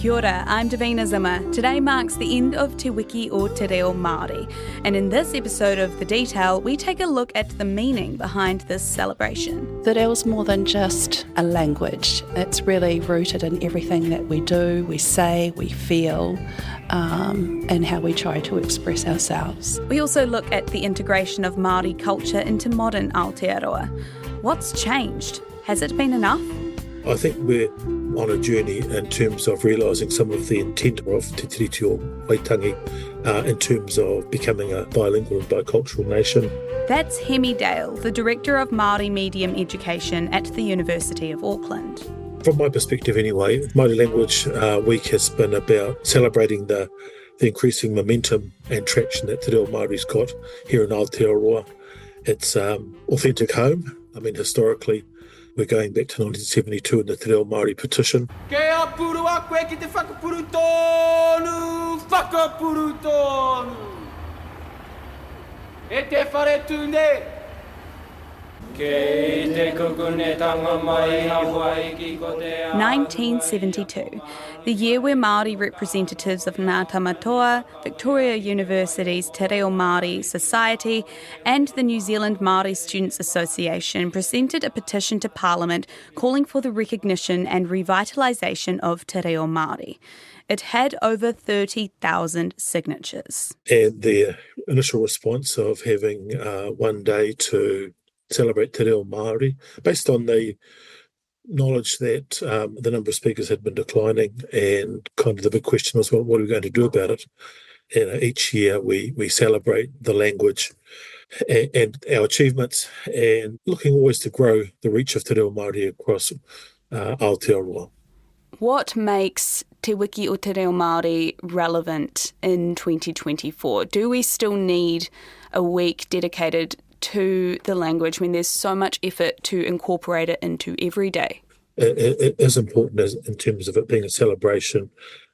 Kia ora, I'm Davina Zimmer. Today marks the end of Te Wiki o Te Reo Māori, and in this episode of The Detail, we take a look at the meaning behind this celebration. Te Reo is more than just a language. It's really rooted in everything that we do, we say, we feel, and how we try to express ourselves. We also look at the integration of Māori culture into modern Aotearoa. What's changed? Has it been enough? I think we're on a journey in terms of realising some of the intent of Te Tiriti o Waitangi in terms of becoming a bilingual and bicultural nation. That's Hemi Dale, the Director of Māori Medium Education at the University of Auckland. From my perspective anyway, Māori Language Week has been about celebrating the increasing momentum and traction that Te Reo Māori's got here in Aotearoa. It's authentic home. I mean, historically, we're going back to 1972 in the Te Reo Māori petition. Kia purua koe ki te whakapuru tonu, whakapuru tonu. E te whare tūne. Kei te kukunetanga mai Hawaii ki ko te 1972, the year where Māori representatives of Ngā Tamatoa, Victoria University's Te Reo Māori Society and the New Zealand Māori Students Association presented a petition to Parliament calling for the recognition and revitalisation of Te Reo Māori. It had over 30,000 signatures. And the initial response of having one day to celebrate Te Reo Māori, based on the knowledge that the number of speakers had been declining, and kind of the big question was, well, what are we going to do about it? And each year we celebrate the language and our achievements, and looking always to grow the reach of Te Reo Māori across Aotearoa. What makes Te Wiki o Te Reo Māori relevant in 2024? Do we still need a week dedicated to the language when there's so much effort to incorporate it into every day? It is important in terms of it being a celebration.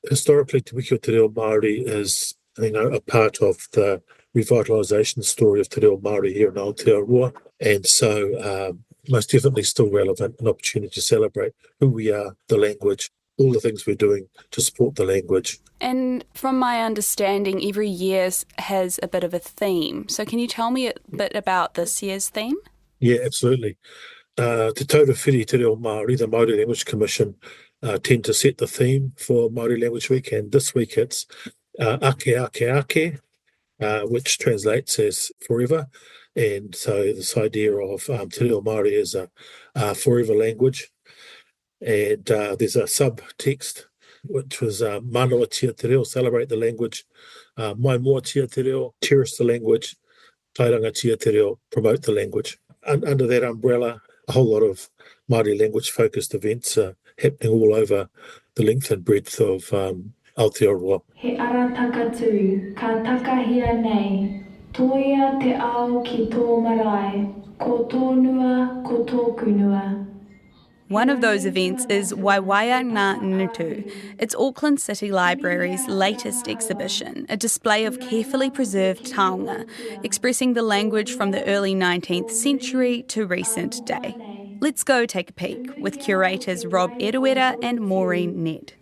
Historically, Te Wiki o Te Reo Māori is, a part of the revitalisation story of Te Reo Māori here in Aotearoa, and so most definitely still relevant, an opportunity to celebrate who we are, the language, all the things we're doing to support the language. And from my understanding, every year has a bit of a theme. So can you tell me a bit about this year's theme? Yeah, absolutely. Te Taura Whiri Te Reo Māori, the Māori Language Commission, tend to set the theme for Māori Language Week, and this week it's Ake Ake Ake, which translates as forever. And so this idea of Te Reo Māori is a forever language. And there's a subtext, which was Manawa Tia Te Reo, celebrate the language. Mai Moa Tia Te Reo, cherish the language. Tairanga Tia Te Reo, promote the language. Under that umbrella, a whole lot of Māori language-focused events are happening all over the length and breadth of Aotearoa. He ara takatu, ka takahia nei, toia te ao ki tō marae, ko tōnua, ko tōkunua. One of those events is Waiwaia Ngā Ngutu. It's Auckland City Library's latest exhibition, a display of carefully preserved taonga, expressing the language from the early 19th century to recent day. Let's go take a peek with curators Rob Eruera and Maureen Ned.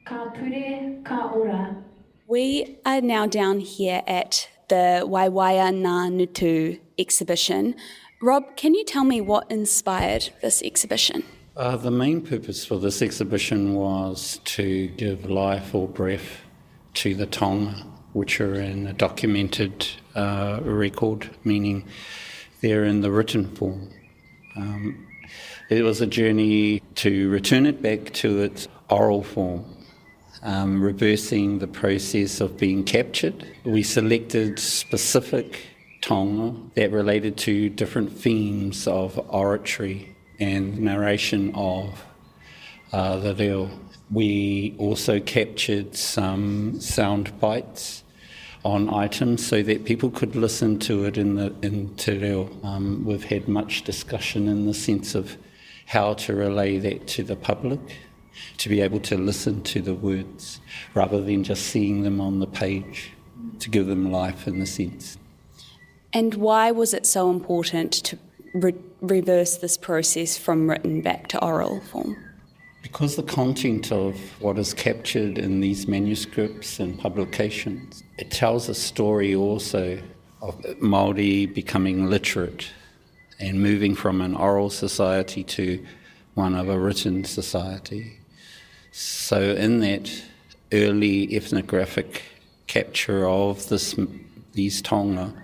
Ka pure, ka ora. We are now down here at the Waiwaia Ngā Ngutu exhibition. Rob, can you tell me what inspired this exhibition? The main purpose for this exhibition was to give life or breath to the taonga, which are in a documented record, meaning they're in the written form. It was a journey to return it back to its oral form, reversing the process of being captured. We selected specific taonga that related to different themes of oratory and narration of the reo. We also captured some sound bites on items so that people could listen to it in Te Reo. We've had much discussion in the sense of how to relay that to the public, to be able to listen to the words rather than just seeing them on the page, to give them life in the sense. And why was it so important to reverse this process from written back to oral form? Because the content of what is captured in these manuscripts and publications, it tells a story also of Māori becoming literate and moving from an oral society to one of a written society. So in that early ethnographic capture of these taonga,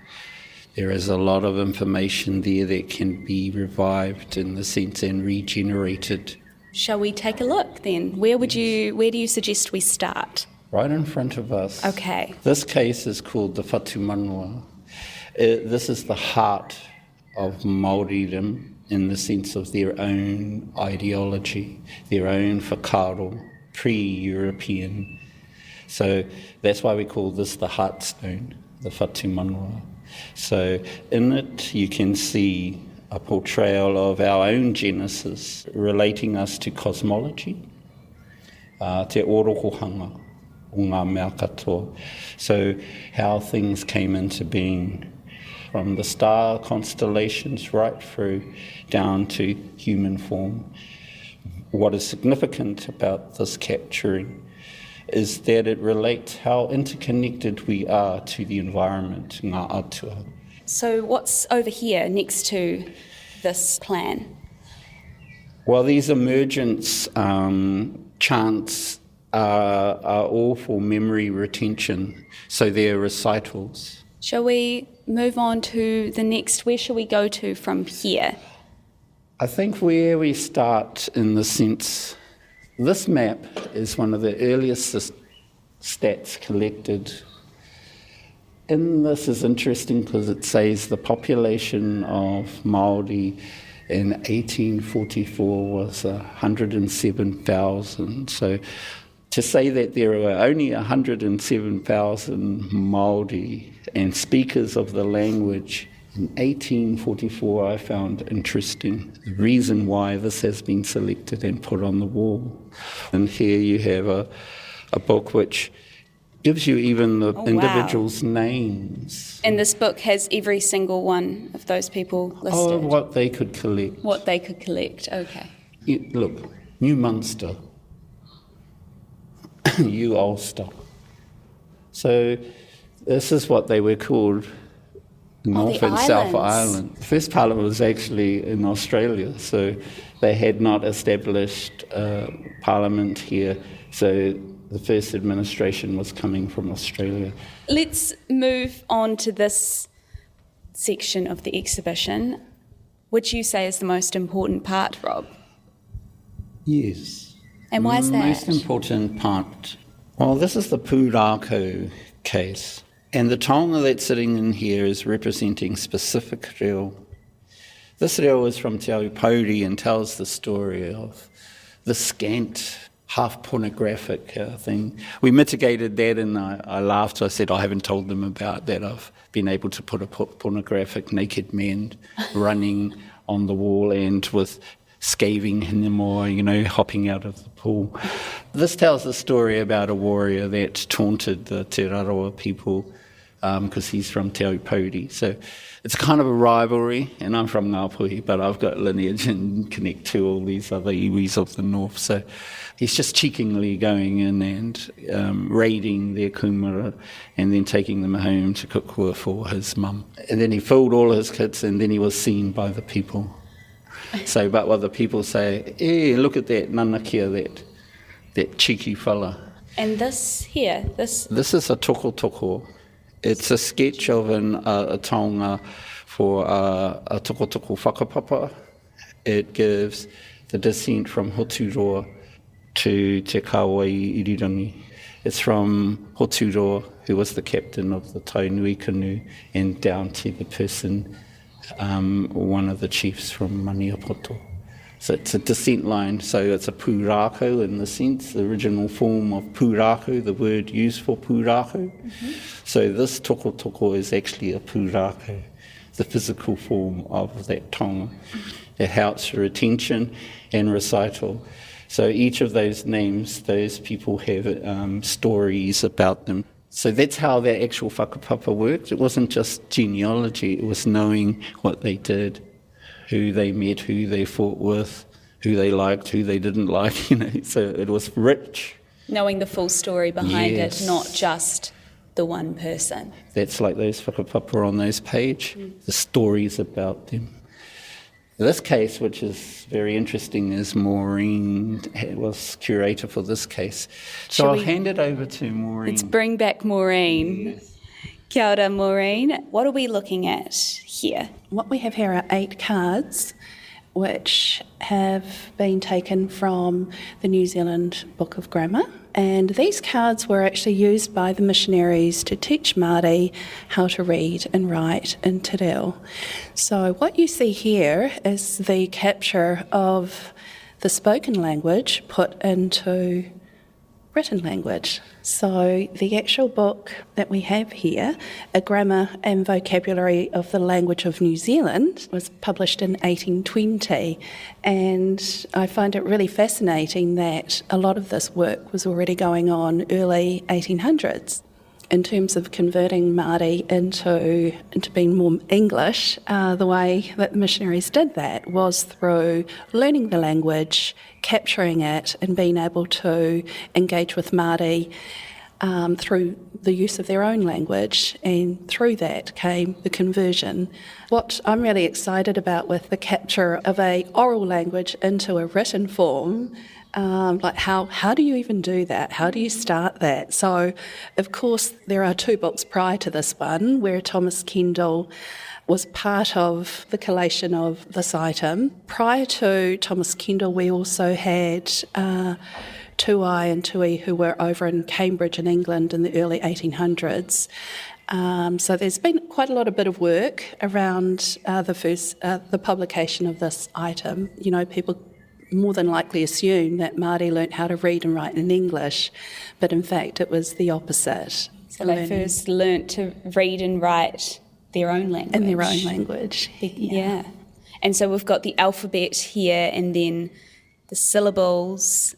there is a lot of information there that can be revived in the sense and regenerated. Shall we take a look then? Where do you suggest we start? Right in front of us. Okay. This case is called the Whatumanua. This is the heart of Māoridom in the sense of their own ideology, their own whakaaro, pre-European. So that's why we call this the heartstone, the Whatumanua. So in it you can see a portrayal of our own genesis relating us to cosmology, te orokohanga o ngā mea katoa. So how things came into being from the star constellations right through down to human form. What is significant about this capturing is that it relates how interconnected we are to the environment, ngā atua. So what's over here next to this plan? Well, these emergence chants are all for memory retention, so they're recitals. Shall we move on to the next? Where shall we go to from here? I think where we start in the sense, this map is one of the earliest stats collected. And this is interesting because it says the population of Māori in 1844 was 107,000. So to say that there were only 107,000 Māori and speakers of the language in 1844 I found interesting. The reason why this has been selected and put on the wall. And here you have a book which gives you even the individuals' names. And this book has every single one of those people listed? Oh, what they could collect. What they could collect, okay. Look, New Munster, New Ulster. So this is what they were called, North and South Island. The first parliament was actually in Australia, so they had not established parliament here. So the first administration was coming from Australia. Let's move on to this section of the exhibition, which you say is the most important part, Rob. Yes. And why is that? The most important part, well, this is the Pūrākau case. And the taonga that's sitting in here is representing specific reo. This reo is from Te Reo Māori and tells the story of the scant, half-pornographic thing. We mitigated that, and I laughed. I said, I haven't told them about that. I've been able to put a pornographic naked man running on the wall and with scathing hinemo, hopping out of the pool. This tells the story about a warrior that taunted the Te Raroa people because he's from Te Reo Māori. So it's kind of a rivalry, and I'm from Ngāpuhi, but I've got lineage and connect to all these other iwis of the north. So he's just cheekingly going in and raiding their kumara and then taking them home to cook kua for his mum. And then he filled all his kits, and then he was seen by the people. So, but what the people say, look at that, nanakia, that cheeky fella. And this here, this is a toko. It's a sketch of a taonga for a toko whakapapa. It gives the descent from Hoturoa to Te Kāwai Irirangi. It's from Hoturoa, who was the captain of the Tainui canoe, and down to the person, one of the chiefs from Maniapoto. So it's a descent line, so it's a pūrākau in the sense, the original form of pūrākau, the word used for pūrākau. Mm-hmm. So this toko is actually a pūrākau, the physical form of that taonga. It helps for retention and recital. So each of those names, those people have stories about them. So that's how their actual whakapapa worked. It wasn't just genealogy, it was knowing what they did, who they met, who they fought with, who they liked, who they didn't like, so it was rich. Knowing the full story behind Yes. it, not just the one person. That's like those whakapapa on those page, the stories about them. This case, which is very interesting, is Maureen was curator for this case. So I'll hand it over to Maureen. Let's bring back Maureen. Yes. Kia ora, Maureen. What are we looking at here? What we have here are 8 cards which have been taken from the New Zealand Book of Grammar. And these cards were actually used by the missionaries to teach Māori how to read and write in Te Reo. So what you see here is the capture of the spoken language put into written language. So the actual book that we have here, A Grammar and Vocabulary of the Language of New Zealand, was published in 1820, and I find it really fascinating that a lot of this work was already going on early 1800s. In terms of converting Māori into being more English, the way that the missionaries did that was through learning the language, capturing it, and being able to engage with Māori through the use of their own language, and through that came the conversion. What I'm really excited about with the capture of a oral language into a written form, like how do you even do that? How do you start that? So, of course, there are 2 books prior to this one where Thomas Kendall was part of the collation of this item. Prior to Thomas Kendall, we also had Tuai and Tui, who were over in Cambridge in England in the early 1800s. So there's been quite a lot of bit of work around the publication of this item. People more than likely assume that Māori learnt how to read and write in English, but in fact it was the opposite. So they first learnt to read and write their own language. In their own language, yeah. And so we've got the alphabet here, and then the syllables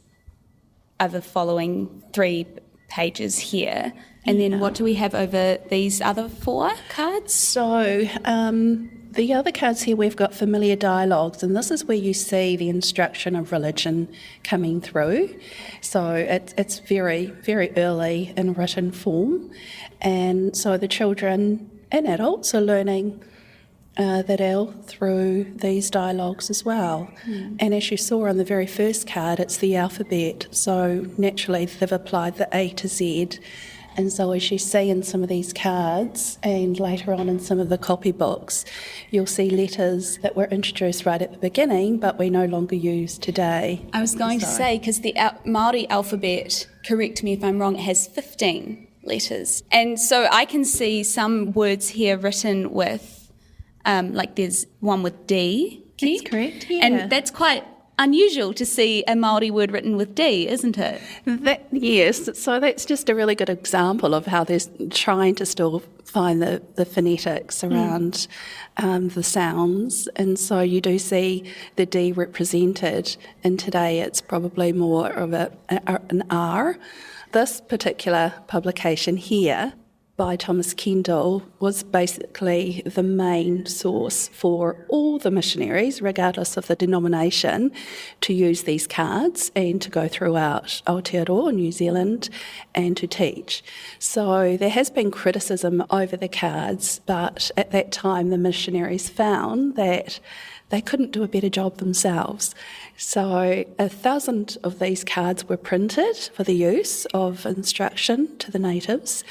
are the following 3 pages here. And then what do we have over these other 4 cards? So the other cards here, we've got familiar dialogues, and this is where you see the instruction of religion coming through. So it's very, very early in written form. And so the children and adults are learning the reo through these dialogues as well. And as you saw on the very first card, it's the alphabet. So naturally they've applied the A to Z. And so as you see in some of these cards and later on in some of the copybooks, you'll see letters that were introduced right at the beginning but we no longer use today. I was going to say, because the Māori alphabet, correct me if I'm wrong, it has 15 letters. And so I can see some words here written with, like there's one with D. That's correct, yeah. And that's quite unusual to see a Māori word written with D, isn't it? Yes, so that's just a really good example of how they're trying to still find the phonetics around the sounds. And so you do see the D represented, and today it's probably more of an R. This particular publication here by Thomas Kendall was basically the main source for all the missionaries, regardless of the denomination, to use these cards and to go throughout Aotearoa, New Zealand, and to teach. So there has been criticism over the cards, but at that time the missionaries found that they couldn't do a better job themselves. So 1,000 of these cards were printed for the use of instruction to the natives,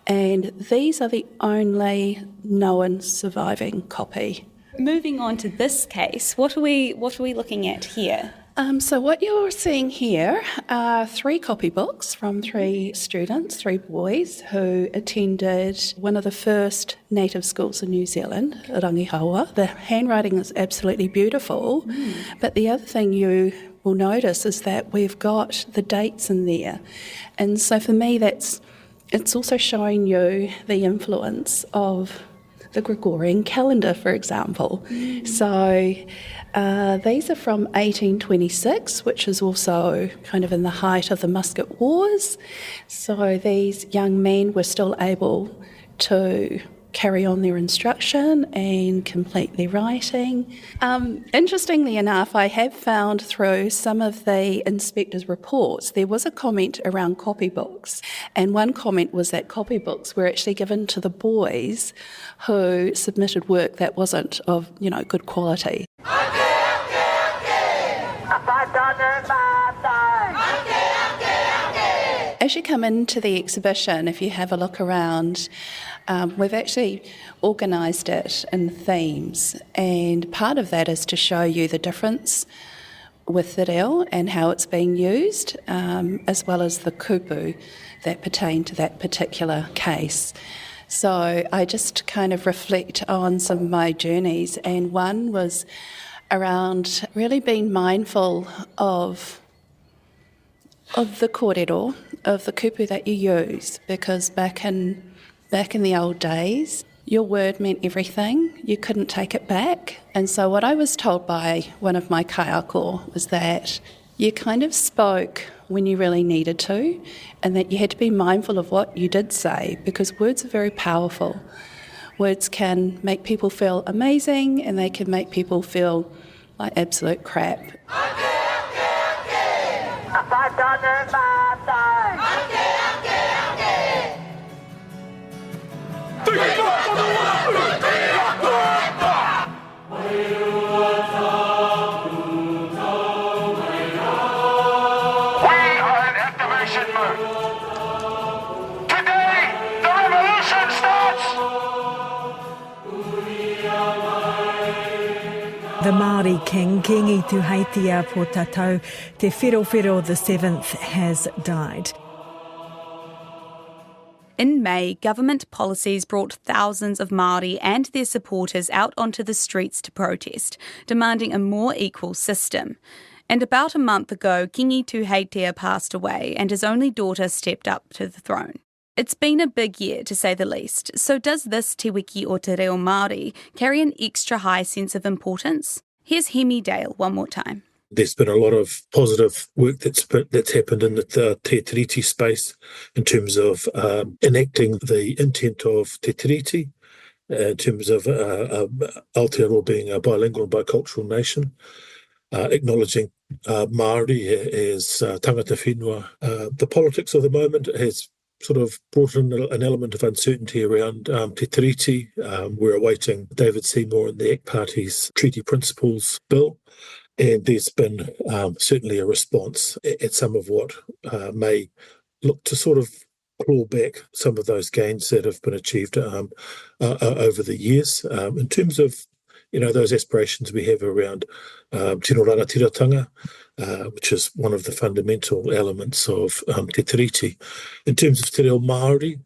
and these are the only known surviving copy. Moving on to this case, what are we looking at here? So what you're seeing here are 3 copybooks from 3 students, 3 boys, who attended one of the first native schools in New Zealand, Rangihaua. The handwriting is absolutely beautiful, but the other thing you will notice is that we've got the dates in there. And so for me, it's also showing you the influence of the Gregorian calendar, for example. So these are from 1826, which is also kind of in the height of the Musket Wars. So these young men were still able to carry on their instruction and complete their writing. Interestingly enough, I have found through some of the inspectors' reports, there was a comment around copybooks, and one comment was that copybooks were actually given to the boys who submitted work that wasn't of, good quality. As you come into the exhibition, if you have a look around, we've actually organised it in themes, and part of that is to show you the difference with Te Reo and how it's being used, as well as the kupu that pertain to that particular case. So I just kind of reflect on some of my journeys, and one was around really being mindful of the kōrero, of the kupu that you use, because back in the old days, your word meant everything. You couldn't take it back. And so what I was told by one of my kaiako was that you kind of spoke when you really needed to, and that you had to be mindful of what you did say, because words are very powerful. Words can make people feel amazing, and they can make people feel like absolute crap. The Māori king, Kingi Tuheitia po tātou, Te Whero the 7th, has died. In May, government policies brought thousands of Māori and their supporters out onto the streets to protest, demanding a more equal system. And about a month ago, Kingi Tuheitia passed away and his only daughter stepped up to the throne. It's been a big year, to say the least, so does this Te Wiki o Te Reo Māori carry an extra high sense of importance? Here's Hemi Dale one more time. There's been a lot of positive work that's happened in the Te Tiriti space in terms of enacting the intent of Te Tiriti, in terms of Aotearoa being a bilingual and bicultural nation, acknowledging Māori as tangata whenua. The politics of the moment has sort of brought in an element of uncertainty around Te Tiriti. We're awaiting David Seymour and the ACT Party's Treaty Principles Bill, and there's been certainly a response at some of what may look to sort of claw back some of those gains that have been achieved over the years. In terms of those aspirations we have around tino rangatiratanga, which is one of the fundamental elements of Te Tiriti. In terms of Te Reo Māori,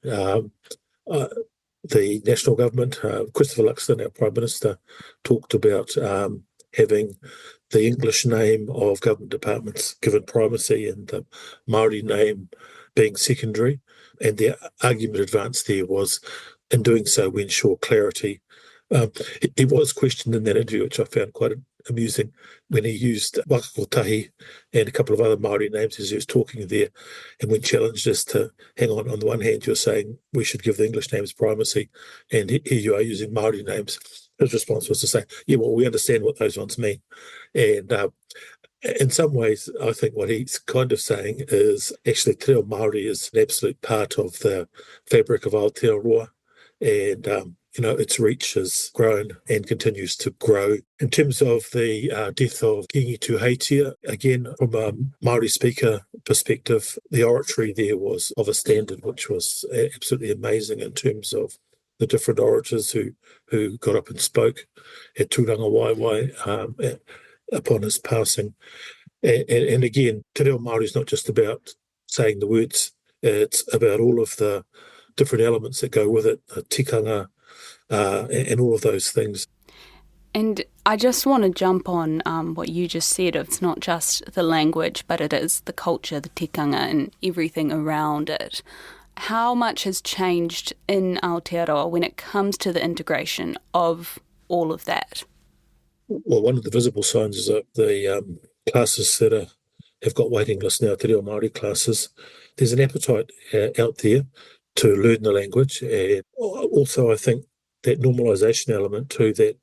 the national government, Christopher Luxon, our Prime Minister, talked about having the English name of government departments given primacy and the Māori name being secondary. And the argument advanced there was, in doing so, we ensure clarity. He was questioned in that interview, which I found quite amusing, when he used Wakakotahi and a couple of other Māori names as he was talking there, and when challenged as to, hang on the one hand you're saying we should give the English names primacy, and here you are using Māori names. His response was to say, yeah, well, we understand what those ones mean. And in some ways, I think what he's kind of saying is actually Te Reo Māori is an absolute part of the fabric of Aotearoa, and its reach has grown and continues to grow. In terms of the death of Kingi Tuheitia, again, from a Māori speaker perspective, the oratory there was of a standard which was absolutely amazing in terms of the different orators who got up and spoke at Tūranga Waiwai upon his passing. And again, Te Reo Māori is not just about saying the words, it's about all of the different elements that go with it, the tikanga, and all of those things. And I just want to jump on what you just said. It's not just the language, but it is the culture, the tikanga, and everything around it. How much has changed in Aotearoa when it comes to the integration of all of that? Well, one of the visible signs is that the classes that have got waiting lists now, Te Reo Māori classes, there's an appetite out there to learn the language. And also, I think that normalisation element too, that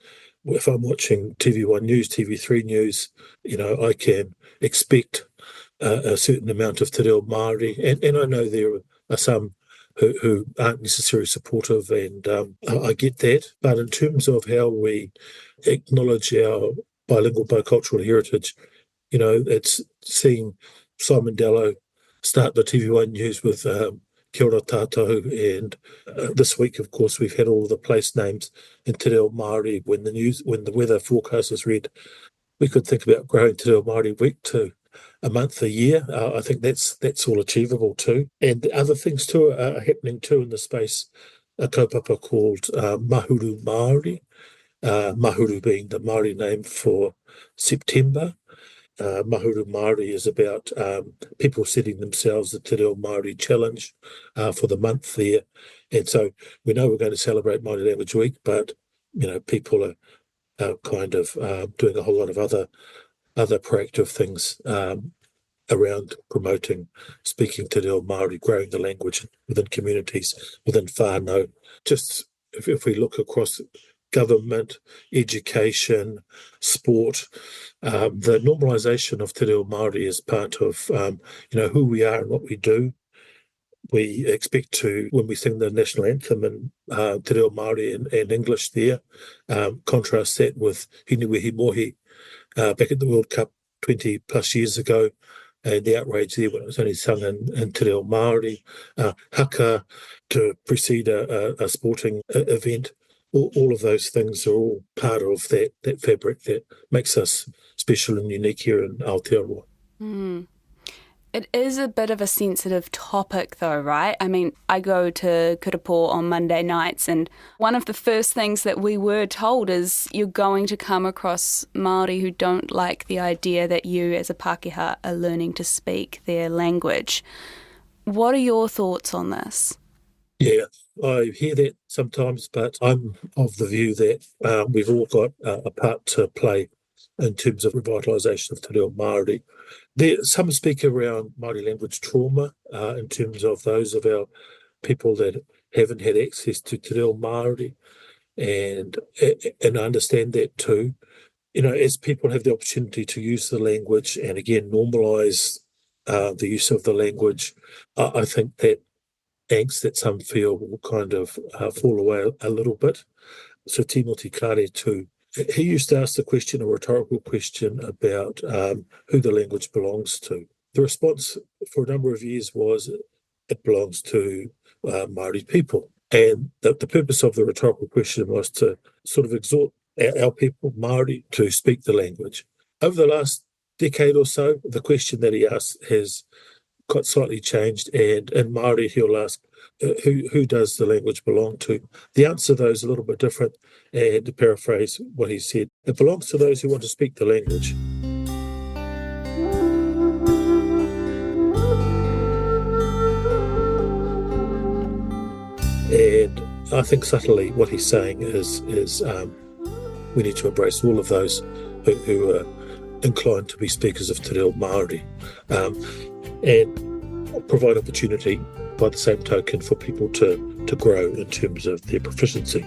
if I'm watching TV1 News, TV3 News, I can expect a certain amount of Te Reo Māori, and I know there are some who aren't necessarily supportive, and I get that. But in terms of how we acknowledge our bilingual, bicultural heritage, it's seeing Simon Dello start the TV1 News with Kia ora tātou, and this week, of course, we've had all the place names in Te Reo Māori. When the weather forecast is read, we could think about growing Te Reo Māori week to a month, a year. I think that's all achievable too. And the other things too are happening too in the space. A kaupapa called Mahuru Māori, Mahuru being the Māori name for September. Mahuru Māori is about people setting themselves the Te Reo Māori challenge for the month there. And so we know we're going to celebrate Māori Language Week, but people are kind of doing a whole lot of other proactive things around promoting speaking Te Reo Māori, growing the language within communities, within whānau. Just if we look across government, education, sport, the normalisation of Te Reo Māori is part of who we are and what we do. We expect to, when we sing the national anthem in Te Reo Māori and English there, contrast that with Hinewehi Mohi back at the World Cup 20 plus years ago, and the outrage there when it was only sung in Te Reo Māori, haka to precede a sporting event. All of those things are all part of that fabric that makes us special and unique here in Aotearoa. It is a bit of a sensitive topic though, right? I mean, I go to Kurapo on Monday nights, and one of the first things that we were told is you're going to come across Māori who don't like the idea that you as a Pākehā are learning to speak their language. What are your thoughts on this? Yeah, I hear that sometimes, but I'm of the view that we've all got a part to play in terms of revitalisation of Te Reo Māori. Some speak around Māori language trauma in terms of those of our people that haven't had access to Te Reo Māori, and I understand that too. As people have the opportunity to use the language and again normalise the use of the language, I think that angst that some feel will kind of fall away a little bit. So Timothy Kare too, he used to ask a rhetorical question about who the language belongs to. The response for a number of years was it belongs to Māori people. And the purpose of the rhetorical question was to sort of exhort our people, Māori, to speak the language. Over the last decade or so, the question that he asked has got slightly changed, and in Māori he'll ask, who does the language belong to? The answer though is a little bit different, and to paraphrase what he said, it belongs to those who want to speak the language. And I think subtly what he's saying is we need to embrace all of those who are inclined to be speakers of Te Reo Māori, and provide opportunity by the same token for people to grow in terms of their proficiency.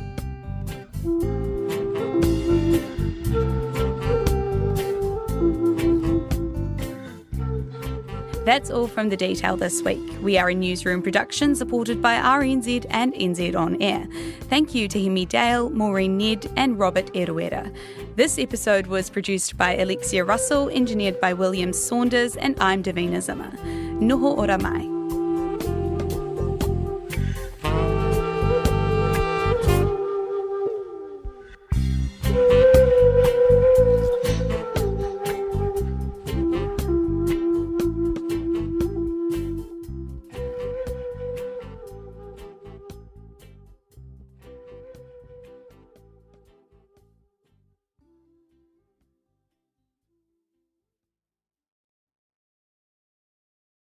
That's all from The Detail this week. We are a newsroom production supported by RNZ and NZ On Air. Thank you to Hemi Dale, Maureen Ned and Robert Eruera. This episode was produced by Alexia Russell, engineered by William Saunders, and I'm Davina Zimmer. Noho ora mai.